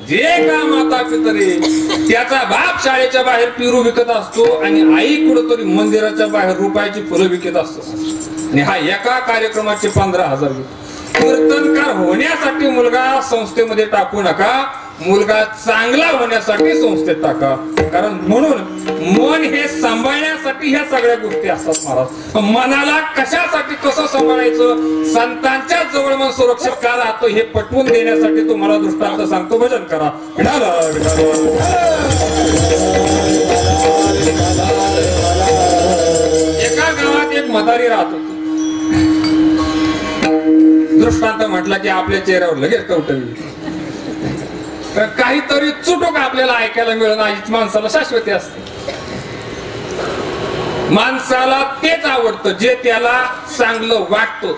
जे का माता पितरे. त्याचा बाप शाळेच्या बाहेर पिरू विकत असतो आणि आई कुठंतरी मंदिराच्या बाहेर रुपयाची फुलं विकत असतो. आणि हा एका कार्यक्रमाचे 15,000 घेतो. कीर्तनकार होण्यासाठी मुलगा संस्थेमध्ये टाकू नका, मुलगा चांगला होण्यासाठी संस्थेत टाका. कारण म्हणून मन हे सांभाळण्यासाठी ह्या सगळ्या गोष्टी असतात महाराज. मनाला कशासाठी कसं सांभाळायचं, संतांच्या जवळ मन सुरक्षित का राहतो हे पटवून देण्यासाठी तुम्हाला दृष्टांत सांगतो. भजन करा. एका गावात एक म्हातारी राहत होती. दृष्टांत म्हटला की आपल्या चेहऱ्यावर लगेच कवटळली. काहीतरी चुटूक आपल्याला ऐकायला मिळणं हीच माणसाला शाश्वती असते. माणसाला तेच आवडतं जे त्याला चांगलं वाटतं.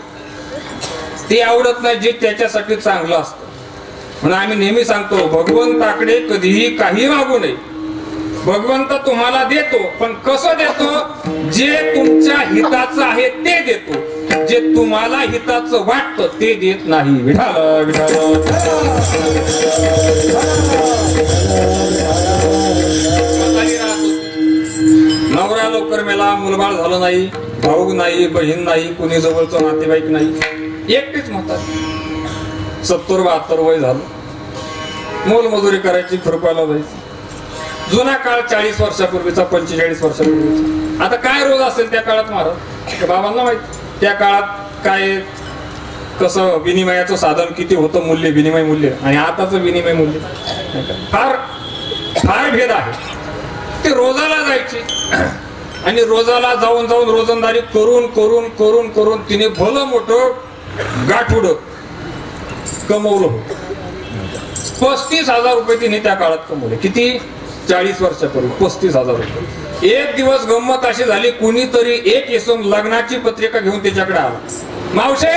ते आवडत नाही जे त्याच्यासाठी चांगलं असतं. म्हणून आम्ही नेहमी सांगतो भगवंताकडे कधीही काही मागू नये. भगवंत तुम्हाला देतो, पण कसं देतो? जे तुमच्या हिताचं आहे ते देतो, जे तुम्हाला हिताचं वाटतं ते देत नाही. विठाला विठाला नवरा लवकर मेला, मुलबाळ झालं नाही, भाऊ नाही, बहीण नाही, कुणी जवळचं नातेवाईक नाही, एकटीच म्हातारी. 70-72 वय झालं, मोलमजुरी करायची, खुरपायला जायची. जुना काळ 40 वर्षापूर्वीचा, 45 वर्षापूर्वीचा. आता काय रोज असेल त्या काळात महाराज बाबांना माहिती. त्या काळात काय कसं विनिमयाचं साधन किती होतं, मूल्य, विनिमय मूल्य आणि आताचं विनिमय मूल्य फार फार भेद आहे. ते रोजाला जायचे आणि रोजाला जाऊन जाऊन रोजंदारी करून करून करून करून तिने भलं मोठं गाठुड कमवलं होतं. 35,000 रुपये तिने त्या काळात कमवले. किती? 40 वर्षापूर्वी 35,000 रुपये. एक दिवस गंमत अशी झाली, कुणीतरी एक इसम लग्नाची पत्रिका घेऊन त्याच्याकडे आला. मावशे,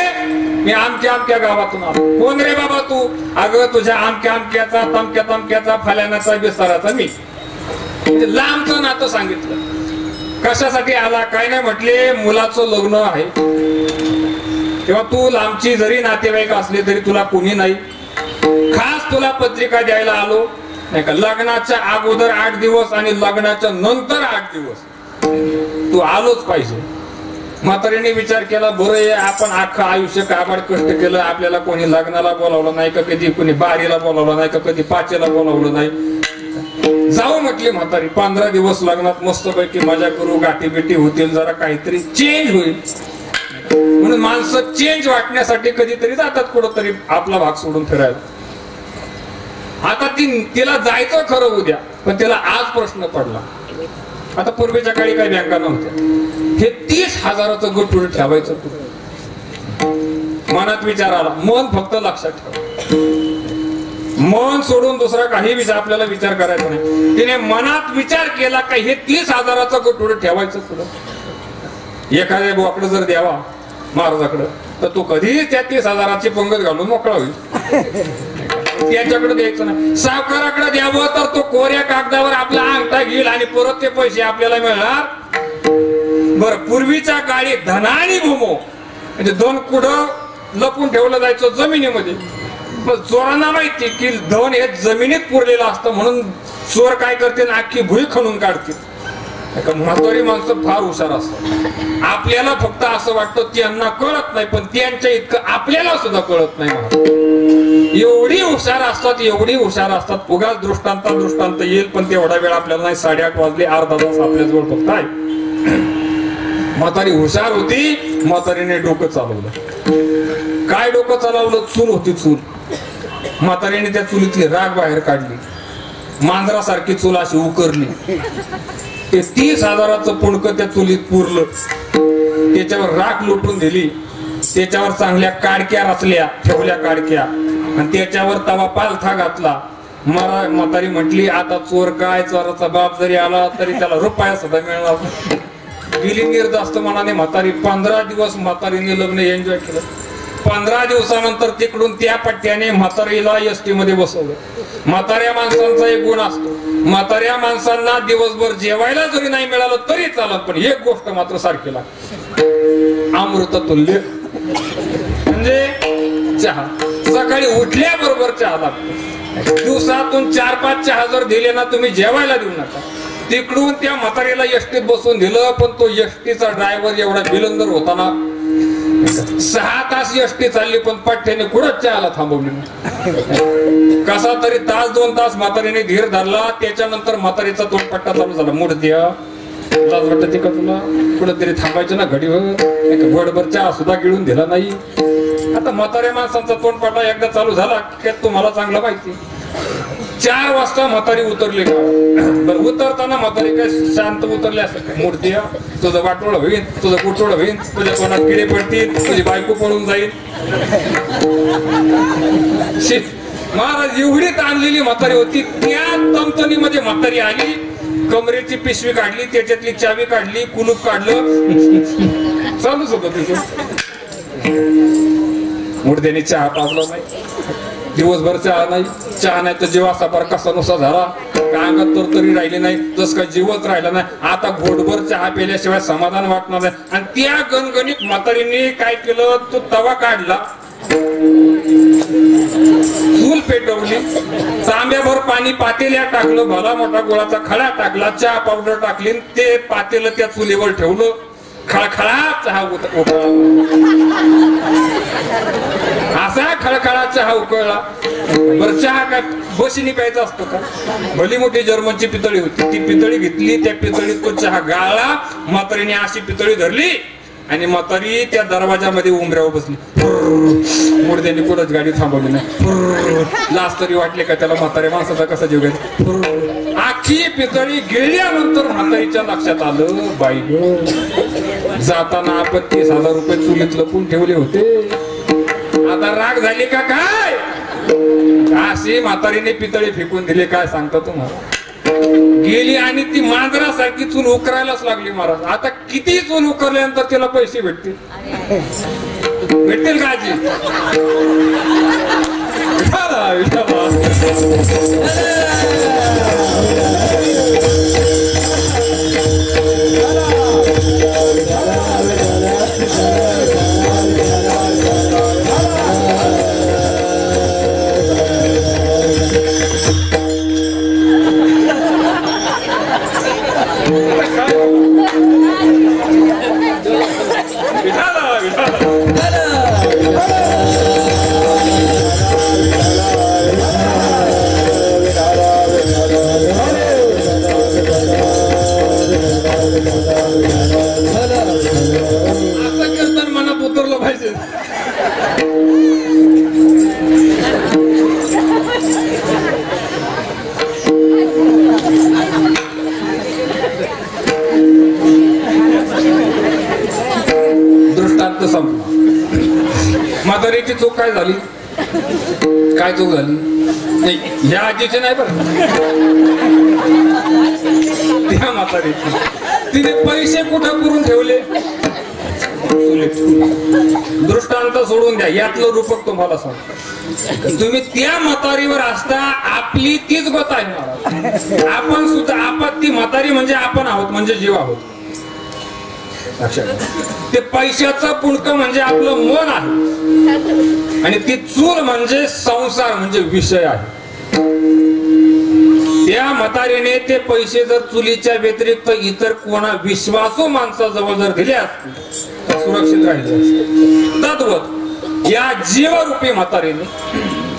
मी आमच्या आमच्या गावातून आलो. कोण रे बाबा तू? अगं तुझ्या आमक्या आमक्याचा तमक्या तमक्याचा फलानाचा बिस्ताराचा मी. लांबचं नातं सांगितलं. कशासाठी आला काय नाही म्हटले, मुलाचं लग्न आहे. तेव्हा तू लांबची जरी नातेवाईक असली तरी तुला कोणी नाही, खास तुला पत्रिका द्यायला आलो नाही का. लग्नाच्या अगोदर 8 दिवस आणि लग्नाच्या नंतर 8 दिवस तू आलोच पाहिजे. म्हातारीने विचार केला, बरं आहे आपण अख्खं आयुष्य काबाड कष्ट केलं, आपल्याला कोणी लग्नाला बोलावलं नाही का, कधी कोणी बारीला बोलावलं नाही का, कधी पाचेला बोलावलं नाही. जाऊ म्हटली म्हातारी, 15 दिवस लग्नात मस्तपैकी मजा करू, गाठी बिटी होतील, जरा काहीतरी चेंज होईल. म्हणून माणसं चेंज वाटण्यासाठी कधीतरी जातात कुठंतरी आपला भाग सोडून फिरायला. आता तिला जायचं खरं उद्या, पण तिला आज प्रश्न पडला. आता पूर्वीच्या काळी काही बँका नव्हत्या. हे 30,000चं गठुड ठेवायचं कुठं? मनात विचार आला. मन फक्त लक्षात ठेवा, मन सोडून दुसरा काही विचार आपल्याला विचार करायचा नाही. तिने मनात विचार केला का हे 30,000चं गठुड ठेवायचं कुठं? एखाद्या बोकडं जर द्यावा महाराजाकडं तर तो कधीही त्या 30,000ची पंगत घालून मोकळा होईल. त्याच्याकडे द्यायचं नाही. सावकाराकडे द्यावं तर तो कोऱ्या कागदावर आपला अंगठा घेईल आणि परत ते पैसे आपल्याला मिळणार. बरं, पूर्वीच्या काळी धनानी भूमो म्हणजे 2 कुडं लपून ठेवलं जायचं जमिनीमध्ये. पण चोरांना माहिती की धन हे जमिनीत पुरलेलं असतं, म्हणून चोर काय करतील, अख्खी भुई खणून काढतील. म्हातारी माणसं फार हुशार असतात. आपल्याला फक्त असं वाटतं त्यांना कळत नाही, पण त्यांच्या इतकं आपल्याला सुद्धा कळत नाही. एवढी हुशार असतात, एवढी हुशार असतात. उगाच दृष्टांत येईल, पण तेवढा वेळ आपल्याला नाही. 8:30 वाजले, अर्धा तास आपल्याजवळ फक्त आहे. म्हातारी हुशार होती. म्हातारीने डोकं चालवलं. काय डोकं चालवलं? चूल होती, चूल. म्हातारीने त्या चुलीतली राग बाहेर काढली. मांजरासारखी चूल अशी उकरली. ते 30,000चं पुणकं त्या चुलीत पुरलं. त्याच्यावर राख लुटून दिली. त्याच्यावर चांगल्या काडक्या रचल्या, ठेवल्या काडक्या, आणि त्याच्यावर तवा पालथा घातला. म्हातारी म्हटली, आता चोर काय, चोराचा बाप जरी आला तरी त्याला रुपया सुद्धा मिळणार. गेली निर्धास्त मनाने म्हातारी. 15 दिवस म्हातारीने लग्न एन्जॉय केलं. 15 दिवसानंतर तिकडून त्या पट्ट्याने म्हातारीला एसटी मध्ये बसवलं. म्हाताऱ्या माणसांचा एक गुण असतो, म्हाताऱ्या माणसांना दिवसभर जेवायला जरी नाही मिळालं तरी चालत, पण एक गोष्ट मात्र सारखी लागते, अमृततुल्य म्हणजे चहा. सकाळी उठल्याबरोबर चहा लागतो. दिवसातून 4-5 चहा जर दिले ना तुम्ही, जेवायला देऊ नका. तिकडून त्या म्हातारीला एसटीत बसून दिलं, पण तो एसटीचा ड्रायव्हर एवढा बिलंदर होता ना, 6 तास एसटी चालली पण पट्ट्याने कुठंच चहाला थांबवली. कसा तरी 1-2 तास म्हातारीने धीर धरला. त्याच्यानंतर म्हातारीचा तोंडपट्टा चालू झाला. मुडद्या लाज वाटते का तुला? कुठंतरी थांबायचं ना घडीवर. घोडभर चहा सुद्धा गिळून दिला नाही. आता म्हाताऱ्या माणसांचा तोंडपट्टा एकदा चालू झाला की तुम्हाला चांगलं माहिती. 4 वाजता म्हातारी उतरली गावात. बरं, उतरताना म्हातारी काय शांत उतरली असं काय? मूर्ती, तुझं वाटोळ होईल, तुझं कुटोळ होईल, तुझ्या तोंडात किडे पडतील, तुझी बायको पळून जाईल. महाराज एवढी ताणलेली म्हातारी होती. त्या तमतनीमध्ये म्हातारी आली. कमरेची पिशवी काढली, त्याच्यातली चावी काढली, कुलूप काढलं, चालूच होतं तिथं. मुडद्याने चहा पाजला नाही, दिवसभर चहा नाही तर जीव असा बरं कसा नुसा झाला, काय अंगात तर तरी राहिली नाही, तस काय जीवच राहिला नाही. आता घोटभर चहा पिल्याशिवाय समाधान वाटणार नाही. आणि त्या गणगणित म्हातारीने काय केलं, तो तवा काढला, चूल पेटवली, तांब्याभर पाणी पातेल्यात टाकलं, भला मोठा गोळाचा खडा टाकला, चहा पावडर टाकली, ते पातेलं त्या चुलीवर ठेवलं, खळखळा चहा उकळला. असा खळखळा चहा उकळला. बरं चहा काय बशीने प्यायचा असतो का? भली मोठी जर्मनची पितळी होती, ती पितळी घेतली, त्या पितळीत तो चहा गाळला. म्हातारीने अशी पितळी धरली आणि म्हातारी त्या दरवाजामध्ये उंबऱ्यावर बसली. मुडद्याने कुठंच गाडी थांबवली नाही. लाज तरी वाटले का त्याला म्हातारे माणसाचा कसा जीव घ्यायचा. आखी पितळी गेल्यानंतर म्हातारीच्या लक्षात आलं, बाई ग, जाताना आपण 30,000 रुपये चुलीत लपून ठेवले होते, आता राग झाली का काय? अशी म्हातारीने पितळी फेकून दिली. काय सांगता तुम्हाला, गेली आणि ती मांजरासारखी चूल उकरायलाच लागली महाराज. आता किती चूल उकरल्यानंतर तिला पैसे भेटतील का आजी? दृष्टांत संपला. म्हातारीची चूक काय झाली? काय चूक झाली? नाही या आजीची नाही बरं, त्या म्हातारीची. तिने पैसे कुठं करून ठेवले? दृष्टांत सोडून द्या, यातलं रूपक तुम्हाला सांग. तुम्ही त्या म्हातारीवर असता आपली तीच गत आहे. आपण सुद्धा आपत्ती म्हातारी म्हणजे आपण आहोत, म्हणजे जीव आहोत. ते पैशाचं पुणकं म्हणजे आपलं मन आहे आणि ती चूल म्हणजे संसार म्हणजे विषय आहे. त्या म्हातारीने ते पैसे जर चुलीच्या व्यतिरिक्त इतर कोणा विश्वासू माणसाजवळ जर दिले असते तर सुरक्षित राहिले असते. तद्वत या जीवरूपी म्हातारीने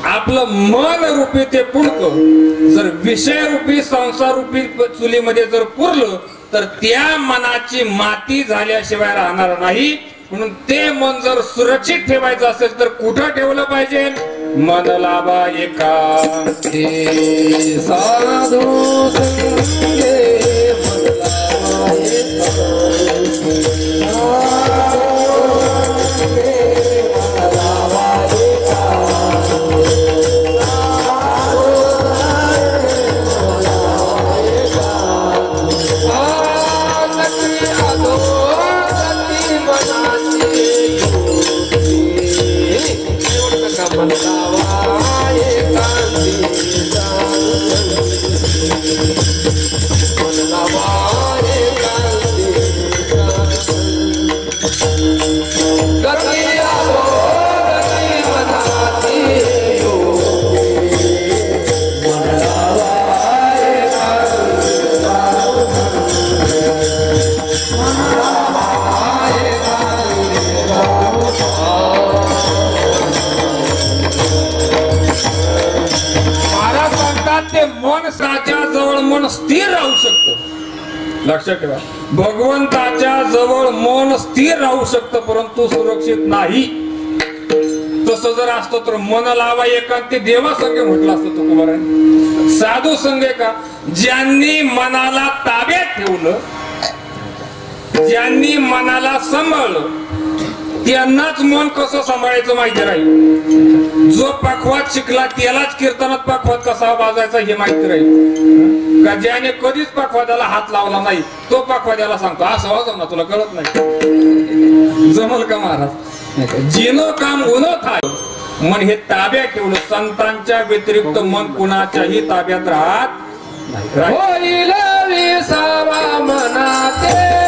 आपलं मन रूपी ते पुणकं जर विषय रूपी संसार रूपी चुलीमध्ये जर पुरलं तर त्या मनाची माती झाल्याशिवाय राहणार नाही. म्हणून ते मन जर सुरक्षित ठेवायचं असेल तर कुठं ठेवलं पाहिजे? मन लावा एकांती साधू संगे, मन लावा मन स्थिर राहू शकतं. लक्षात ठेवा, भगवंताच्या जवळ मन स्थिर राहू शकतं परंतु सुरक्षित नाही. तसं जर असतं तर मन लावा एकांती देवा संगे म्हटलं असतं तुकोबाराने. साधू संगे का? ज्यांनी मनाला ताब्यात ठेवलं, ज्यांनी मनाला सांभाळलं त्यांनाच मन कसं सांभाळायचं माहिती राहील. जो पखवात शिकला त्यालाच कीर्तनात पखवात कसा वाजायचा हे माहिती राहील. का ज्याने कधीच पखवाद्याला हात लावला नाही तो पखवाद्याला सांगतो असं वाजव ना, तुला कळत नाही. जमल का महाराज? जिनं काम उनं थाय मन हे ताब्यात ठेवलं. संतांच्या व्यतिरिक्त मन कुणाच्याही ताब्यात राहत नाही. होईल विसावा मनाते